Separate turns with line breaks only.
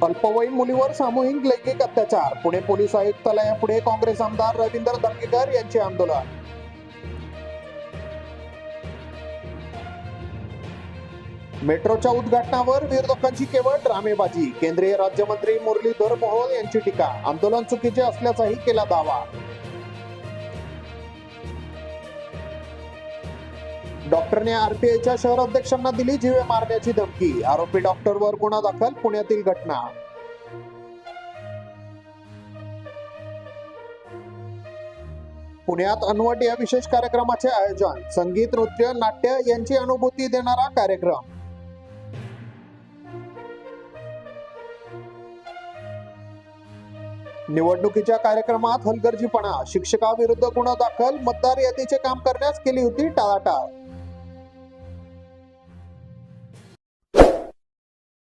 अल्पवयीन मुलीवर सामूहिक लैंगिक अत्याचार. पुणे पोलीस आयुक्तालयापुढे काँग्रेस आमदार रवींद्र दंगेकर यांचे आंदोलन. मेट्रोच्या उद्घाटनावर विरोधकांची केवळ ड्रामेबाजी. केंद्रीय राज्यमंत्री मुरलीधर मोहोळ यांची टीका. आंदोलन चुकीचे असल्याचाही केला दावा. डॉक्टरने आरटीआयच्या शहर अध्यक्षांना दिली जीवे मारण्याची धमकी. आरोपी डॉक्टरवर गुन्हा दाखल. पुण्यातील घटना. पुण्यात अनवट या विशेष कार्यक्रमाचे आयोजन. संगीत, नृत्य, नाट्य यांची अनुभूती देणारा कार्यक्रम. निवडणुकीच्या कार्यक्रमात हलगर्जीपणा. शिक्षकाविरुद्ध गुन्हा दाखल. मतदार यादीचे काम करण्यास केली होती टाळाटाळ.